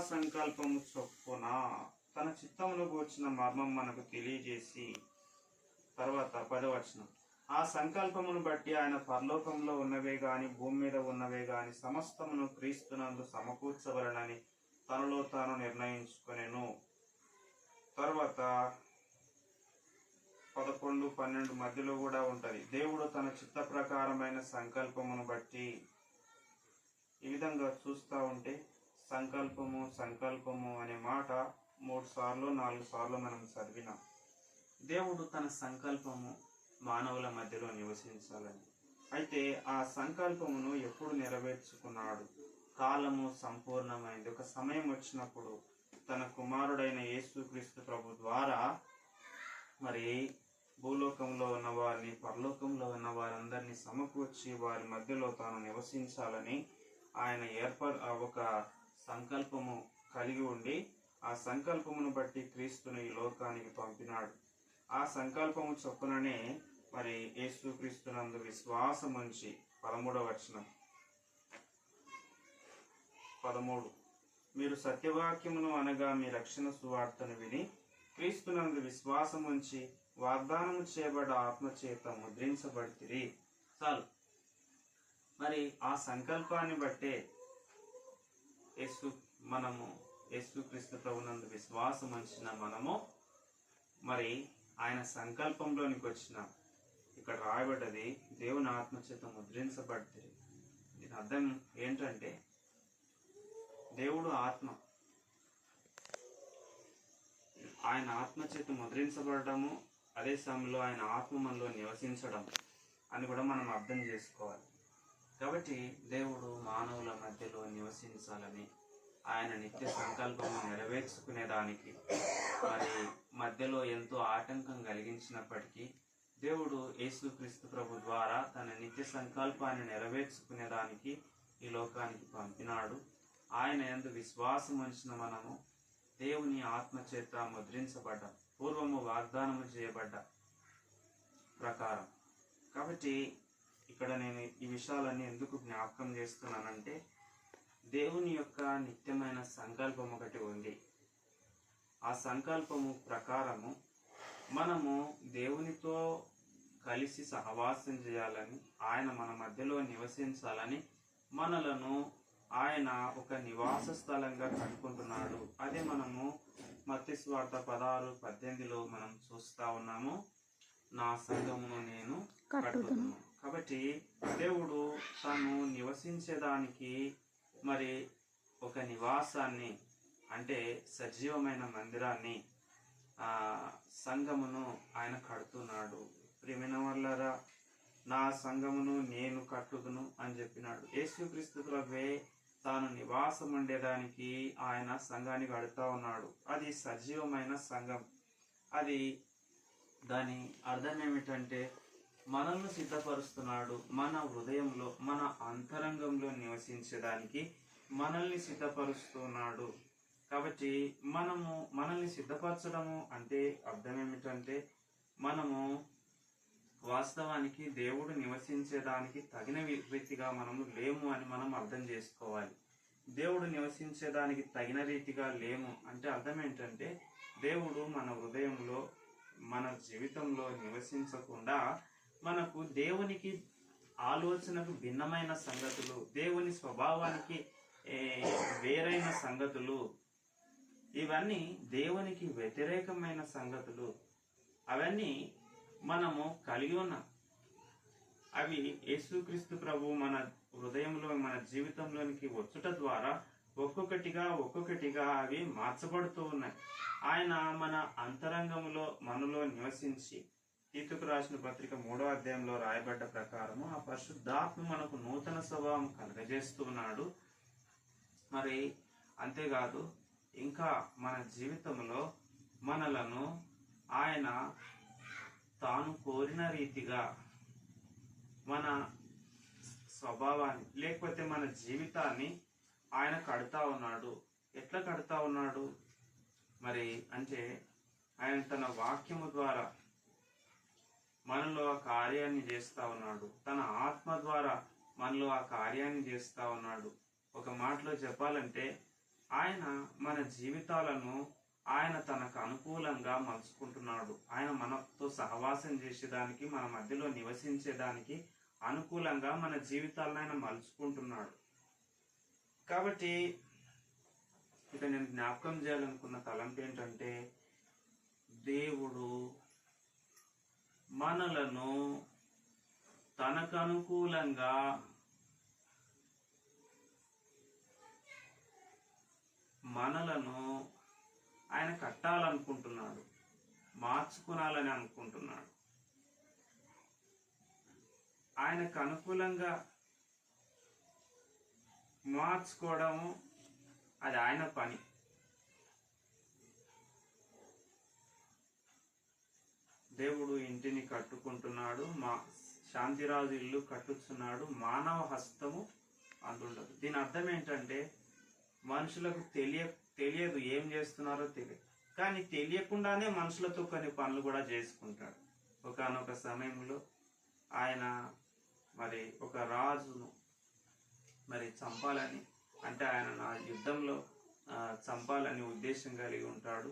సంకల్పము చొప్పున తన చిత్తమును గూర్చిన మర్మం మనకు తెలియజేసి, తర్వాత 10వ వచనం, ఆ సంకల్పమును బట్టి ఆయన పరలోకంలో ఉన్నవే గాని భూమి మీద ఉన్నవే గాని సమస్తమును క్రీస్తునందు సమకూర్చవలనని తనలో తాను నిర్ణయించుకొనెను. తర్వాత 11, 12 మధ్యలో కూడా ఉంటది. దేవుడు తన చిత్త ప్రకారమైన సంకల్పమును బట్టి. ఈ విధంగా చూస్తూ ఉంటే సంకల్పము సంకల్పము అనే మాట 3 సార్లు 4 సార్లు మనం చదివినాం. దేవుడు తన సంకల్పము మానవుల మధ్యలో నివసించాలని. అయితే ఆ సంకల్పమును ఎప్పుడు నెరవేర్చుకున్నాడు? కాలము సంపూర్ణమైంది. ఒక సమయం వచ్చినప్పుడు తన కుమారుడైన యేసుక్రీస్తు ప్రభు ద్వారా మరి భూలోకంలో ఉన్న వారిని, పరలోకంలో ఉన్న వారందరినీ సమకూర్చి వారి మధ్యలో తాను నివసించాలని ఆయన ఒక సంకల్పము కలిగి ఉండి ఆ సంకల్పమును బట్టి క్రీస్తును ఈ లోకానికి పంపినాడు. ఆ సంకల్పము చొప్పుననే మరి యేసుక్రీస్తునందు విశ్వాసం ఉంచి 13వ వచనం 13, మీరు సత్యవాక్యమును అనగా మీ రక్షణ సువార్తను విని క్రీస్తునందు విశ్వాసం ఉంచి వాగ్దానము చేయబడ్డ ఆత్మచేత ముద్రించబడితిరి. చాలు. మరి ఆ సంకల్పాన్ని బట్టే యేసుక్రీస్తు ప్రభునందు విశ్వాసం ఉంచిన మనము మరి ఆయన సంకల్పంలోనికి వచ్చిన. ఇక్కడ రాయబడ్డది దేవుని ఆత్మచేత ముద్రించబడితిరి. దీని అర్థం ఏంటంటే దేవుడు ఆత్మ, ఆయన ఆత్మచేత ముద్రించబడము, అదే సమయంలో ఆయన ఆత్మ మనలో నివసించడం అని కూడా మనం అర్థం చేసుకోవాలి. కాబట్టి దేవుడు మానవుల మధ్యలో నివసించాలని ఆయన నిత్య సంకల్పము నెరవేర్చుకునేదానికి మరి మధ్యలో ఎంతో ఆటంకం కలిగించినప్పటికీ దేవుడు యేసుక్రీస్తు ప్రభు ద్వారా తన నిత్య సంకల్పాన్ని నెరవేర్చుకునేదానికి ఈ లోకానికి పంపినాడు. ఆయన యందు విశ్వాసం ఉంచిన మనము దేవుని ఆత్మచేత ముద్రించబడ్డ, పూర్వము వాగ్దానము చేయబడ్డ ప్రకారం. కాబట్టి ఇక్కడ నేను ఈ విషయాలన్నీ ఎందుకు జ్ఞాపకం చేస్తున్నానంటే దేవుని యొక్క నిత్యమైన సంకల్పం ఒకటి ఉంది. ఆ సంకల్పము ప్రకారము మనము దేవునితో కలిసి సహవాసం చేయాలని, ఆయన మన మధ్యలో నివసించాలని మనలను ఆయన ఒక నివాస స్థలంగా కనుక్కుంటున్నాడు. అదే మనము మత్తయి సువార్త 16:18లో మనం చూస్తా ఉన్నాము, నా సంఘమును నేను కట్టుదును. కాబట్టి దేవుడు తను నివసించేదానికి మరి ఒక నివాసాన్ని, అంటే సజీవమైన మందిరాన్ని, సంఘమును ఆయన కడుతున్నాడు. ప్రియమైన వాళ్ళారా, నా సంఘమును నేను కట్టుదును అని చెప్పినాడు. యేసుక్రీస్తు ప్రభువే తాను నివాసం ఉండేదానికి ఆయన సంఘాన్ని కడుతూ ఉన్నాడు. అది సజీవమైన సంఘం. అది దాని అర్థం ఏమిటంటే మనల్ని సిద్ధపరుస్తున్నాడు. మన హృదయంలో, మన అంతరంగంలో నివసించడానికి మనల్ని సిద్ధపరుస్తున్నాడు. కాబట్టి మనల్ని సిద్ధపరచడము అంటే అర్థం ఏమిటంటే మనము వాస్తవానికి దేవుడు నివసించేదానికి తగిన రీతిగా మనము లేము అని మనం అర్థం చేసుకోవాలి. దేవుడు నివసించేదానికి తగిన రీతిగా లేము అంటే అర్థం ఏంటంటే దేవుడు మన హృదయంలో, మన జీవితంలో నివసించకుండా మనకు దేవునికి ఆలోచనకు భిన్నమైన సంగతులు, దేవుని స్వభావానికి వేరైన సంగతులు, ఇవన్నీ దేవునికి వ్యతిరేకమైన సంగతులు, అవన్నీ మనము కలిగి ఉన్నాం. అవి యేసుక్రీస్తు ప్రభు మన హృదయంలో, మన జీవితంలోనికి వచ్చుట ద్వారా ఒక్కొక్కటిగా అవి మార్చబడుతూ ఉన్నాయి. ఆయన మన అంతరంగంలో మనలో నివసించి, తీతుకు రాసిన పత్రిక 3వ అధ్యాయంలో రాయబడ్డ ప్రకారము ఆ పరిశుద్ధాత్మ మనకు నూతన స్వభావం కలుగజేస్తున్నాడు. మరి అంతేకాదు, ఇంకా మన జీవితంలో మనలను ఆయన తాను కోరిన రీతిగా మన స్వభావాన్ని, లేకపోతే మన జీవితాన్ని ఆయన కడతా ఉన్నాడు. ఎట్లా కడతా ఉన్నాడు మరి అంటే ఆయన తన వాక్యము ద్వారా మనలో ఆ కార్యాన్ని చేస్తా ఉన్నాడు. తన ఆత్మ ద్వారా మనలో ఆ కార్యాన్ని చేస్తా ఉన్నాడు. ఒక మాటలో చెప్పాలంటే ఆయన మన జీవితాలను ఆయన తనకు అనుకూలంగా మలుచుకుంటున్నాడు. ఆయన మనతో సహవాసం చేసేదానికి, మన మధ్యలో నివసించేదానికి అనుకూలంగా మన జీవితాలను ఆయన మలుచుకుంటున్నాడు. కాబట్టి ఇక నేను జ్ఞాపకం చేయాలనుకున్న తలంపు ఏంటంటే, దేవుడు మనలను తనకు అనుకూలంగా మనలను ఆయన కట్టాలనుకుంటున్నాడు, మార్చుకునాలని అనుకుంటున్నాడు. ఆయనకు అనుకూలంగా మార్చుకోవడము అది ఆయన పని. దేవుడు ఇంటిని కట్టుకుంటున్నాడు, శాంతిరాజు ఇల్లు కట్టుచున్నాడు, మానవ హస్తము అందుండదు. దీని అర్థం ఏంటంటే, మనుషులకు తెలియదు ఏం చేస్తున్నారో తెలియదు, కానీ తెలియకుండానే మనుషులతో కొన్ని పనులు కూడా చేసుకుంటాడు. ఒకానొక సమయంలో ఆయన మరి ఒక రాజును మరి చంపాలని, అంటే ఆయన నా యుద్ధంలో చంపాలని ఉద్దేశం కలిగి ఉంటాడు.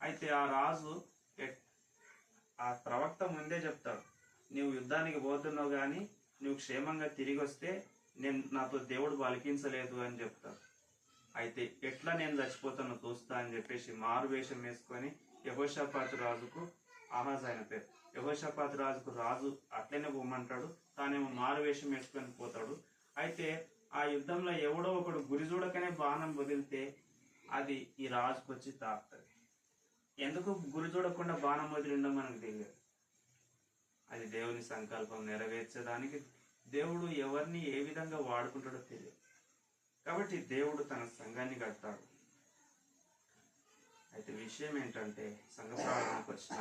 అయితే ఆ రాజు ఆ ప్రవక్త ముందే చెప్తాడు, నువ్వు యుద్ధానికి పోతున్నావు కానీ నువ్వు క్షేమంగా తిరిగి వస్తే నాతో దేవుడు పలికించలేదు అని చెప్తాడు. అయితే ఎట్లా నేను చచ్చిపోతానో చూస్తా అని చెప్పేసి మారు వేషం వేసుకొని యెహోషాపాతు రాజుకు, ఆహాజ్ ఆయన పేరు, యెహోషాపాతు రాజుకు రాజు అట్లనే పోమంటాడు, తానేమో మారు వేషం వేసుకొని పోతాడు. అయితే ఆ యుద్ధంలో ఎవడో ఒకడు గురి చూడకనే బాణం వదిలితే అది ఈ రాజుకు వచ్చి తాకుతుంది. ఎందుకు గురి చూడకుండా బాణం వదిలిండో మనకు తెలియదు. అది దేవుని సంకల్పం నెరవేర్చడానికి దేవుడు ఎవరిని ఏ విధంగా వాడుకుంటాడో తెలియదు. కాబట్టి దేవుడు తన సంఘాన్ని కడతాడు. అయితే విషయం ఏంటంటే, సంఘ ప్రారంభానికి వచ్చిన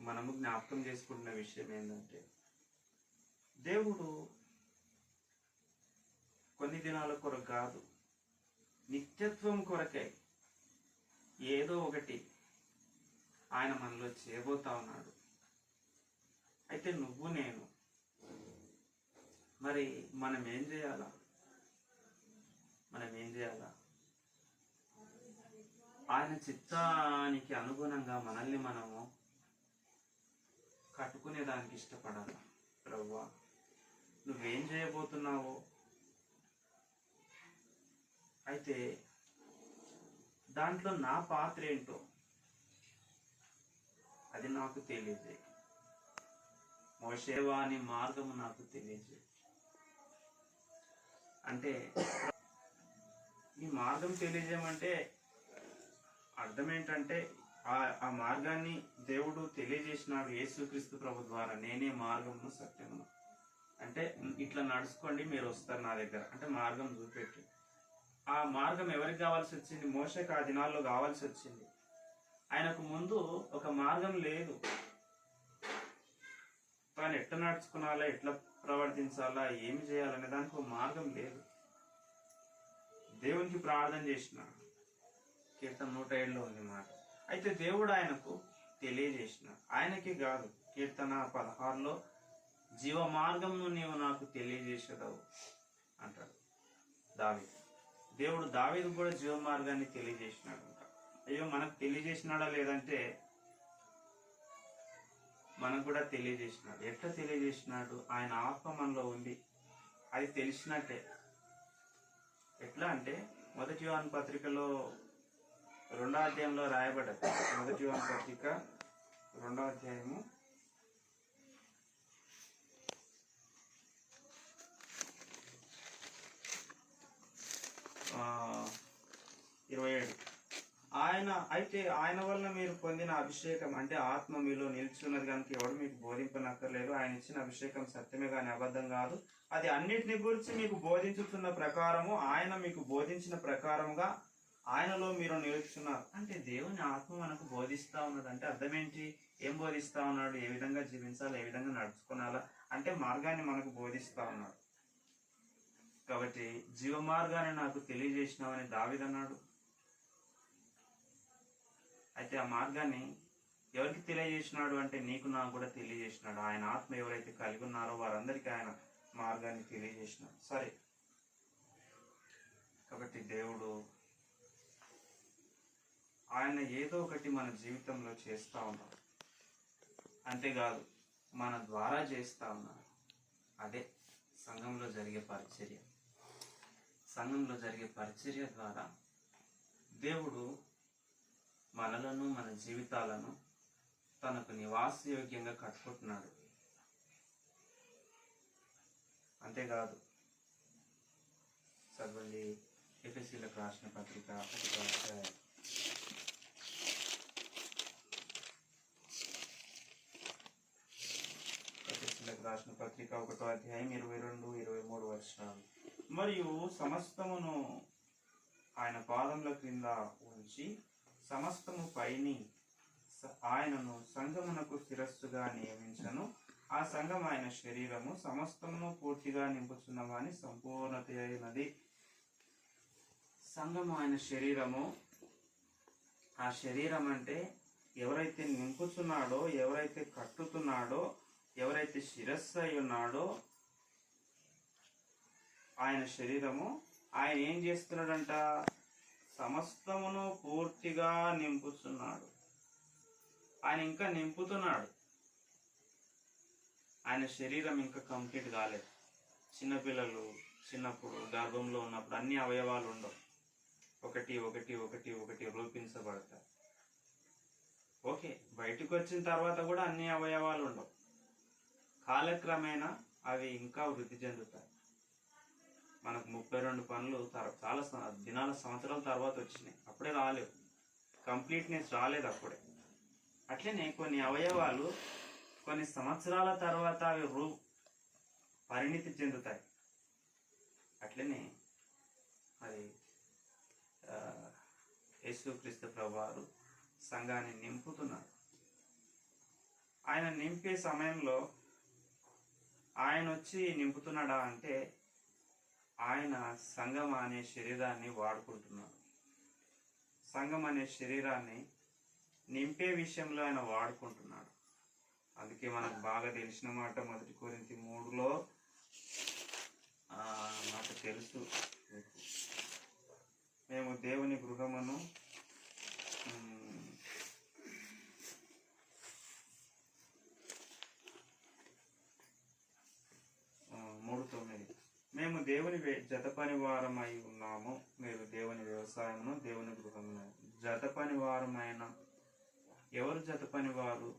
మనము జ్ఞాపకం చేసుకుంటున్న విషయం ఏంటంటే, దేవుడు కొన్ని దినాల కొరకు కాదు, నిత్యత్వం కొరకై ఏదో ఒకటి ఆయన మనలో చేయబోతా ఉన్నాడు. అయితే నువ్వు నేను మరి మనం ఏం చేయాలా? ఆయన చిత్తానికి అనుగుణంగా మనల్ని మనము కట్టుకునేదానికి ఇష్టపడాలి. ప్రభువా, నువ్వేం చేయబోతున్నావో, అయితే దాంట్లో నా పాత్ర ఏంటో అది నాకు తెలియజేయి. మోషే వాని మార్గము నాకు తెలియజేయి. అంటే ఈ మార్గం తెలియజేయమంటే అర్థం ఏంటంటే, ఆ మార్గాన్ని దేవుడు తెలియజేసినాడు యేసుక్రీస్తు ప్రభు ద్వారా. నేనే మార్గమును సత్యమును, అంటే ఇట్లా నడుచుకోండి మీరు వస్తారు నా దగ్గర అంటే మార్గం చూపెట్టి. ఆ మార్గం ఎవరికి కావాల్సి వచ్చింది? మోషేకి ఆ దినాల్లో కావాల్సి వచ్చింది. ఆయనకు ముందు ఒక మార్గం లేదు. తాను ఎట్లా నడుచుకునాలా, ఎట్లా ప్రవర్తించాలా, ఏమి చేయాలనే దానికి ఒక మార్గం లేదు. దేవునికి ప్రార్థన చేసిన కీర్తన 107లో ఉంది మాట. అయితే దేవుడు ఆయనకు తెలియజేసిన, ఆయనకి కాదు, కీర్తన 16లో జీవ మార్గంను నీవు నాకు తెలియజేసేదవు అంటాడు దావీదు. దేవుడు దావీదు కూడా జీవ మార్గాన్ని తెలియజేసినాడు. అయ్యో, మనకు తెలియజేసినాడా లేదంటే మనకు కూడా తెలియజేసినాడు. ఎట్లా తెలియజేసినాడు? ఆయన ఆత్మ మనలో ఉంది, అది తెలిసినట్టే. ఎట్లా అంటే, 1 యోహాను పత్రికలో 2వ అధ్యాయంలో రాయబడ్డది. 1 యోహాను పత్రిక 2వ అధ్యాయము 27. ఆయన వల్ల మీరు పొందిన అభిషేకం అంటే ఆత్మ మీలో నిలిచున్నది కనుక ఎవడు మీకు బోధింపనక్కర్లేదు. ఆయన ఇచ్చిన అభిషేకం సత్యమే కానీ అబద్ధం కాదు. అది అన్నిటిని గురించి మీకు బోధించుతున్న ప్రకారము, ఆయన మీకు బోధించిన ప్రకారముగా ఆయనలో మీరు నిలుచున్నారు. అంటే దేవుని ఆత్మ మనకు బోధిస్తా ఉన్నది. అంటే అర్థం ఏంటి? ఏం బోధిస్తా ఉన్నాడు? ఏ విధంగా జీవించాలి, ఏ విధంగా నడుచుకోవాలా అంటే మార్గాన్ని మనకు బోధిస్తా ఉన్నాడు. కాబట్టి జీవ మార్గాన్ని నాకు తెలియజేసినావని దావీదు అన్నాడు. అయితే ఆ మార్గాన్ని ఎవరికి తెలియజేసినాడు అంటే నీకు నాకు కూడా తెలియజేసినాడు. ఆయన ఆత్మ ఎవరైతే కలిగి ఉన్నారో వారందరికీ ఆయన మార్గాన్ని తెలియజేసినాడు. సరే, దేవుడు ఆయన ఏదో ఒకటి మన జీవితంలో చేస్తూ ఉన్నారు. అంతేకాదు మన ద్వారా చేస్తూ ఉన్నారు. అదే సంఘంలో జరిగే పరిచర్య. సంఘంలో జరిగే పరిచర్య ద్వారా దేవుడు మనలను, మన జీవితాలను తనకు నివాసయోగ్యంగా కట్టుకుంటున్నాడు. అంతేకాదు చదవండి, ఎఫెసీయులకు రాసిన పత్రిక 1వ అధ్యాయం. ఎఫెసీయులకు రాసిన పత్రిక 1వ అధ్యాయం 22, 23 వచనాలు. మరియు సమస్తమును ఆయన పాదముల క్రింద ఉంచి సమస్తము పైని ఆయనను సంఘమునకు శిరస్సుగా నియమించను. ఆ సంఘం ఆయన శరీరము, సమస్తమును పూర్తిగా నింపుచున్నవాని సంపూర్ణత అయినది. సంఘము ఆయన శరీరము. ఆ శరీరం అంటే ఎవరైతే నింపుతున్నాడో, ఎవరైతే కట్టుతున్నాడో, ఎవరైతే శిరస్సు అయి ఉన్నాడో ఆయన శరీరము. ఆయన ఏం చేస్తున్నాడంట? సమస్తమును పూర్తిగా నింపుతున్నాడు. ఆయన ఇంకా నింపుతున్నాడు. ఆయన శరీరం ఇంకా కంప్లీట్ కాలేదు. చిన్నపిల్లలు చిన్నప్పుడు గర్భంలో ఉన్నప్పుడు అన్ని అవయవాలు ఉండవు. ఒకటి ఒకటి ఒకటి ఒకటి రూపించబడతాయి. ఓకే, బయటకు వచ్చిన తర్వాత కూడా అన్ని అవయవాలు ఉండవు. కాలక్రమేణా అవి ఇంకా వృద్ధి చెందుతాయి. మనకు 32 పనులు చాలా దినాల, సంవత్సరాల తర్వాత వచ్చినాయి. అప్పుడే రాలేవు, కంప్లీట్నెస్ రాలేదు అప్పుడే. అట్లనే కొన్ని అవయవాలు కొన్ని సంవత్సరాల తర్వాత అవి పరిణితి చెందుతాయి. అట్లనే మరి యేసుక్రీస్తు ప్రభువారు సంఘాన్ని నింపుతున్నారు. ఆయన నింపే సమయంలో ఆయన వచ్చి నింపుతున్నాడా అంటే ఆయన సంఘం అనే శరీరాన్ని వాడుకుంటున్నాడు. సంఘం అనే శరీరాన్ని నింపే విషయంలో ఆయన వాడుకుంటున్నాడు. అందుకే మనకు బాగా తెలిసిన మాట 1 కొరింథీ 3లో మాట తెలుసు. మేము దేవుని గృహమును 3:9 మేము దేవుని జత పనివారమై ఉన్నాము, మీరు దేవుని వ్యవసాయమును దేవుని గృహమును. జత పనివారమైన ఎవరు జత పనివారు?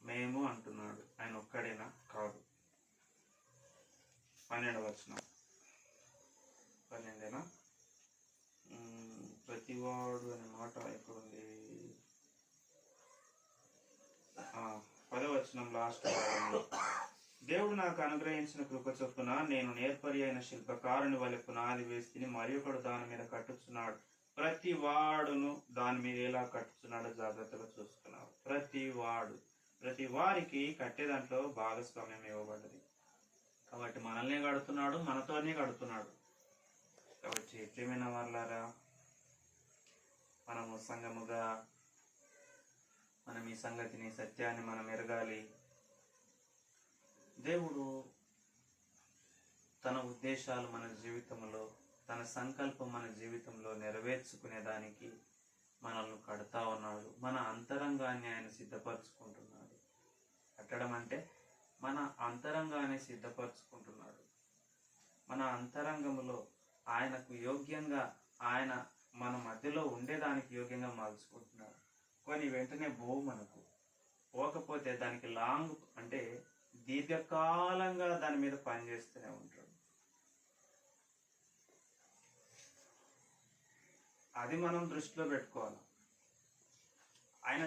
మేము అంటున్నాడు. ఆయన ఒక్కడేనా? కాదు. 12వ వచనం. 12 ప్రతివాడు అనే మాట ఎక్కడుంది? 10వ వచనం లాస్ట్ భాగంలో. దేవుడు నాకు అనుగ్రహించిన కృప చొప్పున నేను నేర్పరి అయిన శిల్పకారుని వలె పునాది వేస్తిని, మరి ఒకడు దాని మీద కట్టుచున్నాడు. ప్రతి వాడును దాని మీద ఎలా కట్టుచున్నాడో జాగ్రత్తగా చూసుకున్నాడు. ప్రతి వారికి కట్టే దాంట్లో భాగస్వామ్యం ఇవ్వబడ్డది. కాబట్టి మనల్ని కడుతున్నాడు, మనతోనే కడుతున్నాడు. కాబట్టి ప్రియమైన వాళ్ళారా, మనము సంఘముగా మనం ఈ సంగతిని, సత్యాన్ని మనం ఎరగాలి. దేవుడు తన ఉద్దేశాలు మన జీవితంలో, తన సంకల్పం మన జీవితంలో నెరవేర్చుకునేదానికి మనల్ని కడతా ఉన్నాడు. మన అంతరంగాన్ని ఆయన సిద్ధపరచుకుంటున్నాడు. కట్టడం అంటే మన అంతరంగాన్ని సిద్ధపరచుకుంటున్నాడు. మన అంతరంగంలో ఆయనకు యోగ్యంగా, ఆయన మన మధ్యలో ఉండేదానికి యోగ్యంగా మార్చుకుంటున్నాడు. కొన్ని వెంటనే మనకు పోకపోతే దానికి లాంగ్ అంటే దీర్ఘకాలంగా దాని మీద పనిచేస్తూనే ఉంటాడు. అది మనం దృష్టిలో పెట్టుకోవాలి. ఆయన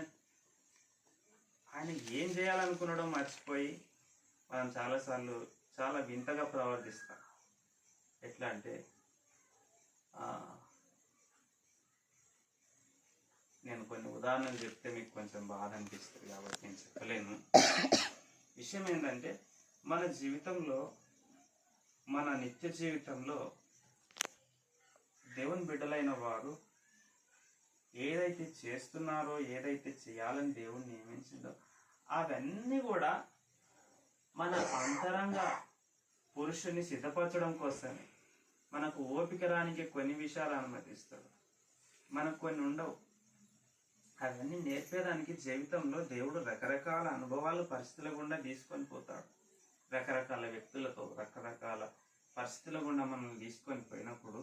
ఏం చేయాలనుకున్నాడో మర్చిపోయి మనం చాలాసార్లు చాలా వింతగా ప్రవర్తిస్తాం. ఎట్లా అంటే నేను కొన్ని ఉదాహరణలు చెప్తే మీకు కొంచెం బాధ అనిపిస్తుంది కాబట్టి నేను చెప్పలేను. విషయం ఏంటంటే మన జీవితంలో, మన నిత్య జీవితంలో దేవుని బిడ్డలైన వారు ఏదైతే చేస్తున్నారో, ఏదైతే చేయాలని దేవుడు నియమించిందో అవన్నీ కూడా మన అంతరంగ పురుషుని సిద్ధపరచడం కోసమే. మనకు ఓపిక రానికి కొన్ని విషయాలు అనుమతిస్తాడు, మనకు కొన్ని ఉండవు. అవన్నీ నేర్పేదానికి జీవితంలో దేవుడు రకరకాల అనుభవాలు పరిస్థితుల గుండా తీసుకొని పోతాడు. రకరకాల వ్యక్తులతో రకరకాల పరిస్థితుల గుండా మనల్ని తీసుకొని పోయినప్పుడు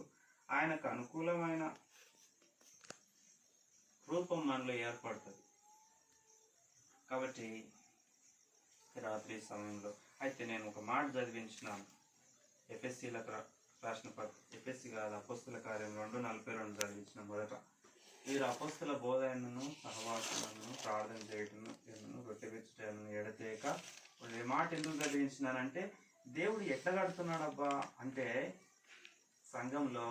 ఆయనకు అనుకూలమైన రూపం మనలో ఏర్పడుతుంది. కాబట్టి రాత్రి సమయంలో అయితే నేను ఒక మాట చదివించినాను. ఎఫెస్సీలకు రాసిన ఎఫెస్సీ కాదు, అపోస్తుల కార్యం 2:42 చదివించిన. మొదట వీరు అపోస్తుల బోధనను, సహవాసములను, ప్రార్థన చేయటను, రొట్టె విచ్చటను ఎడతేక. ఈ మాట ఎందుకు చదివించినానంటే, దేవుడు ఎట్లా కడుతున్నాడబ్బా అంటే సంఘంలో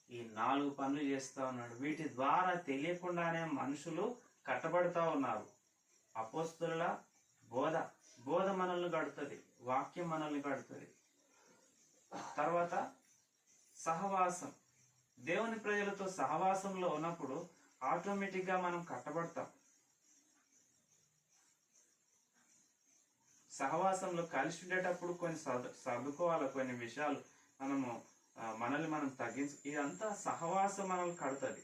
ఈ 4 పనులు చేస్తూ ఉన్నాడు. వీటి ద్వారా తెలియకుండానే మనుషులు కట్టబడుతూ ఉన్నారు. అపోస్తుల బోధ మనల్ని కడుతుంది, వాక్యం మనల్ని కడుతుంది. తర్వాత సహవాసం, దేవుని ప్రజలతో సహవాసంలో ఉన్నప్పుడు ఆటోమేటిక్గా మనం కట్టబడతాం. సహవాసంలో కలిసి ఉండేటప్పుడు కొన్ని సర్దుకోవాలి, కొన్ని విషయాలు మనల్ని మనం తగ్గించు. ఇదంతా సహవాసం మనల్ని కడుతుంది.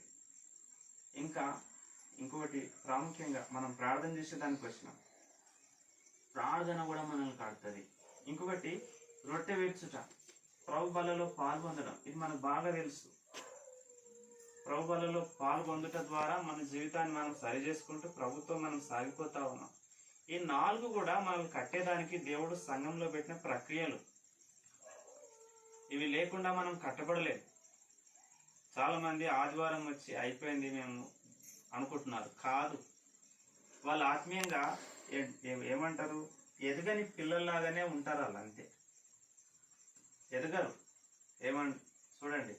ఇంకొకటి ప్రాముఖ్యంగా మనం ప్రార్థన చేసేదానికి వచ్చినాం, ప్రార్థన కూడా మనల్ని కడుతుంది. ఇంకొకటి రొట్టె విరుచుట, ప్రభు బలలో పాల్గొనడం. ఇది మనకు బాగా తెలుసు. ప్రభు బలలో పాల్గొందుట ద్వారా మన జీవితాన్ని మనం సరి చేసుకుంటూ ప్రభుత్వం మనం సాగిపోతా ఉన్నాం. ఈ 4 కూడా మనల్ని కట్టేదానికి దేవుడు సంఘంలో పెట్టిన ప్రక్రియలు. ఇవి లేకుండా మనం కట్టబడలేదు. చాలా మంది ఆదివారం వచ్చి అయిపోయింది మేము అనుకుంటున్నారు. కాదు, వాళ్ళు ఆత్మీయంగా ఏమంటారు, ఎదగని పిల్లల్లాగానే ఉంటారు. వాళ్ళు అంతే, ఎదగరు. చూడండి,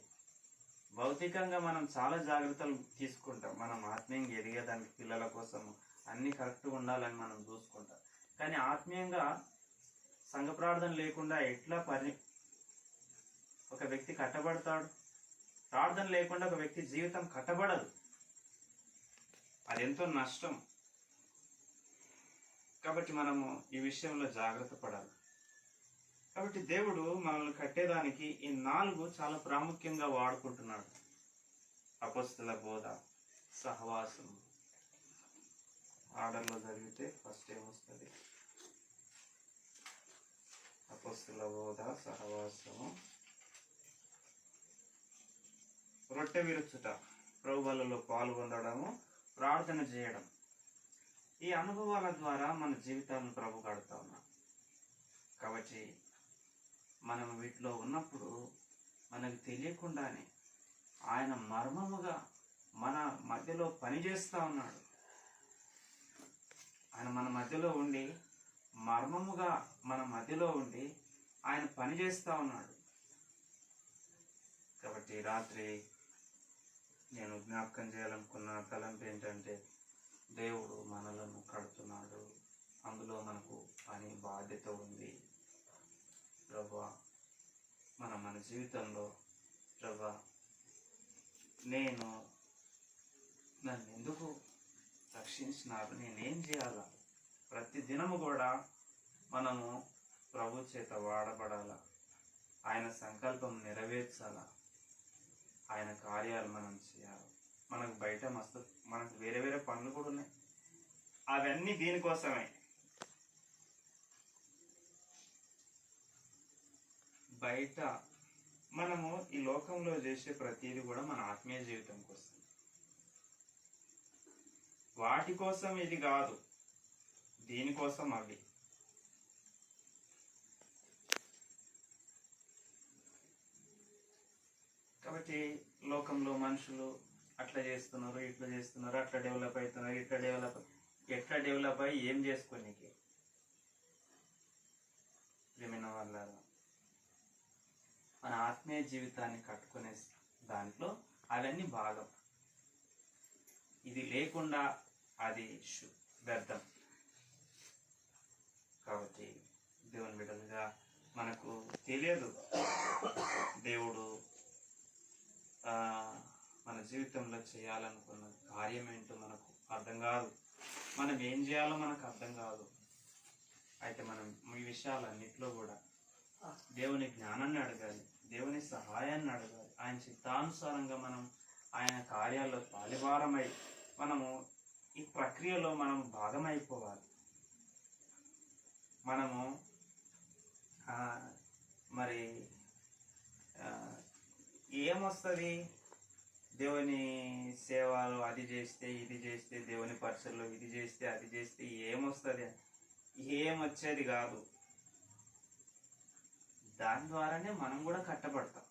భౌతికంగా మనం చాలా జాగ్రత్తలు తీసుకుంటాం. మనం ఆత్మీయంగా ఎదిగేదానికి పిల్లల కోసము అన్ని కరెక్ట్గా ఉండాలని మనం చూసుకుంటాం. కానీ ఆత్మీయంగా సంఘ ప్రార్థన లేకుండా ఎట్లా ఒక వ్యక్తి కట్టబడతాడు? ప్రార్థన లేకుండా ఒక వ్యక్తి జీవితం కట్టబడదు. అది ఎంతో నష్టం. కాబట్టి మనము ఈ విషయంలో జాగ్రత్త పడాలి. కాబట్టి దేవుడు మనల్ని కట్టేదానికి ఈ 4 చాలా ప్రాముఖ్యంగా వాడుకుంటున్నాడు. అపోస్తుల బోధ, సహవాసం. ఆర్డర్లో జరిగితే ఫస్ట్ ఏమొస్తుంది? అపోస్తుల బోధ, సహవాసము, రొట్టె విరుచుట, ప్రభు బలలో పాల్గొనడము, ప్రార్థన చేయడం. ఈ అనుభవాల ద్వారా మన జీవితాలను ప్రభు కడుతూ ఉన్నాం. కాబట్టి మనం వీటిలో ఉన్నప్పుడు మనకు తెలియకుండానే ఆయన మర్మముగా మన మధ్యలో పనిచేస్తూ ఉన్నాడు. ఆయన మన మధ్యలో ఉండి మర్మముగా మన మధ్యలో ఉండి ఆయన పనిచేస్తూ ఉన్నాడు. కాబట్టి రాత్రి నేను జ్ఞాపకం చేయాలనుకున్న తలంపు ఏంటంటే, దేవుడు మనలను కడుతున్నాడు. అందులో మనకు పని బాధ్యత ఉంది. ప్రభువా, మన జీవితంలో ప్రభువా, నన్ను ఎందుకు రక్షించినారు, నేనేం చేయాలా? ప్రతి దినము కూడా మనము ప్రభు చేత వాడబడాలా, ఆయన సంకల్పం నెరవేర్చాలా, ఆయన కార్యాలు మనం చేయాలి. మనకు బయట మనకు వేరే వేరే పనులు కూడా ఉన్నాయి. అవన్నీ దీనికోసమే. బయట మనము ఈ లోకంలో చేసే ప్రతిదీ కూడా మన ఆత్మీయ జీవితం కోసం. వాటి కోసం ఇది కాదు, దీనికోసం అవి. కాబట్టి లోకంలో మనుషులు అట్లా చేస్తున్నారు, ఇట్లా చేస్తున్నారు, అట్లా డెవలప్ అవుతున్నారు, ఎట్లా డెవలప్ అయ్యి ఏం చేసుకోనికి? ప్రియమైన వాళ్ళారా, మన ఆత్మీయ జీవితాన్ని కట్టుకునే దాంట్లో అవన్నీ భాగం. ఇది లేకుండా అది వ్యర్థం. కాబట్టి దేవుని బిడ్డలుగా మనకు తెలియదు దేవుడు మన జీవితంలో చేయాలనుకున్న కార్యం ఏంటో మనకు అర్థం కాదు. మనం ఏం చేయాలో మనకు అర్థం కాదు. అయితే మనం ఈ విషయాలన్నింటిలో కూడా దేవుని జ్ఞానాన్ని అడగాలి, దేవుని సహాయాన్ని అడగాలి. ఆయన చిత్తానుసారంగా మనం ఆయన కార్యాల్లో పాలిభారమై మనము ఈ ప్రక్రియలో మనం భాగమైపోవాలి. మనము మరి ఏమొస్తుంది దేవుని సేవలు అది చేస్తే ఇది చేస్తే, దేవుని పరిచయలో ఇది చేస్తే అది చేస్తే ఏమొస్తుంది? ఏమొచ్చేది కాదు. దాని ద్వారానే మనం కూడా కట్టబడతాం.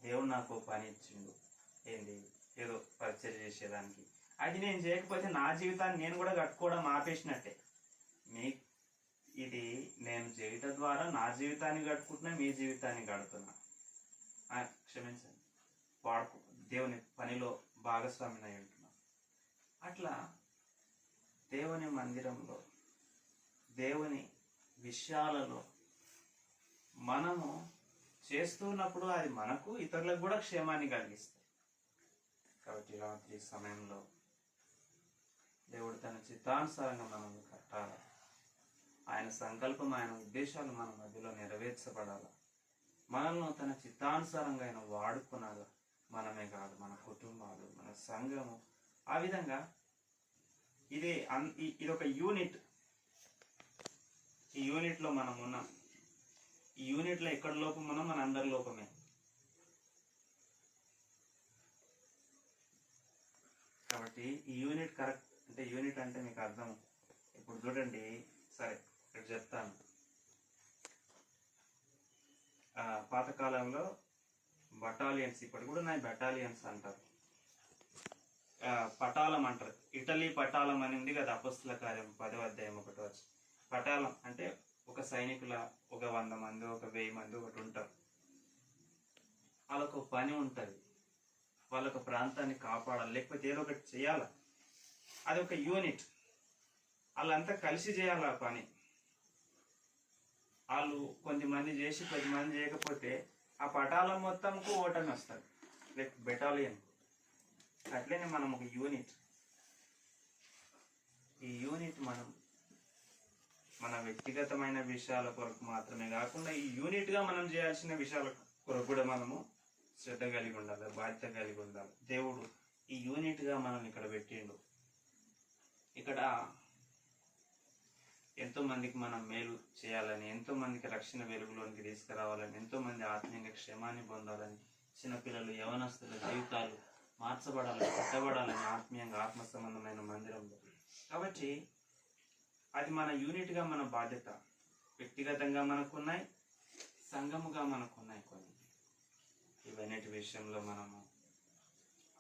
దేవుడు నాకు పని ఇచ్చిండు, ఏంది ఏదో పరిచయం చేసేదానికి, అది నేను చేయకపోతే నా జీవితాన్ని నేను కూడా కట్టుకోవడం ఆపేసినట్టే. ఇది నేను చేయటం ద్వారా నా జీవితాన్ని కట్టుకుంటున్నా, మీ జీవితాన్ని కడుతున్నా. క్షమించండి, వాడుకు దేవుని పనిలో భాగస్వామిని అయి ఉంటున్నా. అట్లా దేవుని మందిరంలో, దేవుని విషయాలలో మనము చేస్తున్నప్పుడు అది మనకు, ఇతరులకు కూడా క్షేమాన్ని కలిగిస్తాయి. కాబట్టి రాత్రి సమయంలో దేవుడు తన చిత్తానుసారంగా మనం కట్టాలి. ఆయన సంకల్పం, ఆయన ఉద్దేశాలు మన మధ్యలో నెరవేర్చబడాలి. మనల్ని తన చిత్తానుసారంగా ఆయన వాడుకున్నాడు. మనమే కాదు, మన కుటుంబాలు, మన సంఘము. ఆ విధంగా ఇది ఒక యూనిట్. ఈ యూనిట్లో మనం ఉన్నాం. ఈ యూనిట్లో ఎక్కడ లోపం ఉన్నాం? మన అందరి లోపమే. కాబట్టి ఈ యూనిట్ కరెక్ట్ అంటే, యూనిట్ అంటే మీకు అర్థం ఇప్పుడు చూడండి. సరే, ఇక్కడ చెప్తాను. పాతకాలంలో బటాలియన్స్, ఇప్పటి కూడా ఉన్నాయి బటాలియన్స్ అంటారు, పటాలం అంటారు. ఇటలీ పటాలం అని ఉంది కదా, అపొస్తలుల కార్యం 10వ అధ్యాయం 1వ వచనం. పటాలం అంటే ఒక సైనికుల ఒక 100 మంది, ఒక 1000 మంది ఒకటి ఉంటారు. వాళ్ళకు పని ఉంటుంది, వాళ్ళొక ప్రాంతాన్ని కాపాడాలి, లేకపోతే ఏదో ఒకటి చేయాలి. అది ఒక యూనిట్. వాళ్ళంతా కలిసి చేయాలి ఆ పని. వాళ్ళు కొంతమంది చేసి కొద్దిమంది చేయకపోతే ఆ పటాలం మొత్తంకు ఓటమి వస్తుంది, లైక్ బెటాలియన్. అట్లనే మనం ఒక యూనిట్. ఈ యూనిట్ మనం మన వ్యక్తిగతమైన విషయాల కొరకు మాత్రమే కాకుండా, ఈ యూనిట్గా మనం చేయాల్సిన విషయాల కొరకు కూడా మనము శ్రద్ధ కలిగి ఉండాలి, బాధ్యత కలిగి ఉండాలి. దేవుడు ఈ యూనిట్గా మనల్ని ఇక్కడ పెట్టిండు. ఇక్కడ ఎంతో మందికి మనం మేలు చేయాలని, ఎంతో మందికి రక్షణ వెలుగులోనికి తీసుకురావాలని, ఎంతో మంది ఆత్మీయంగా క్షేమాన్ని పొందాలని, చిన్నపిల్లలు, యవనస్తుల జీవితాలు మార్చబడాలని, కట్టబడాలని, ఆత్మీయంగా ఆత్మ సంబంధమైన మందిరంలో. కాబట్టి అది మన యూనిట్గా మన బాధ్యత. వ్యక్తిగతంగా మనకున్నాయి, సంఘముగా మనకున్నాయి కొన్ని. ఇవన్నిటి విషయంలో మనము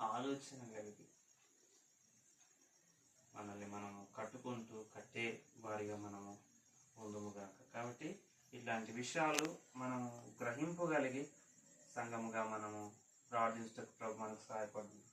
ఆలోచన కలిగి మనల్ని మనము కట్టుకుంటూ కట్టే వారిగా మనము ఉందుముగాక. కాబట్టి ఇట్లాంటి విషయాలు మనము గ్రహింపగలిగి సంఘముగా మనము ప్రార్థించడానికి ప్రభు మనకు సహాయపడుతుంది.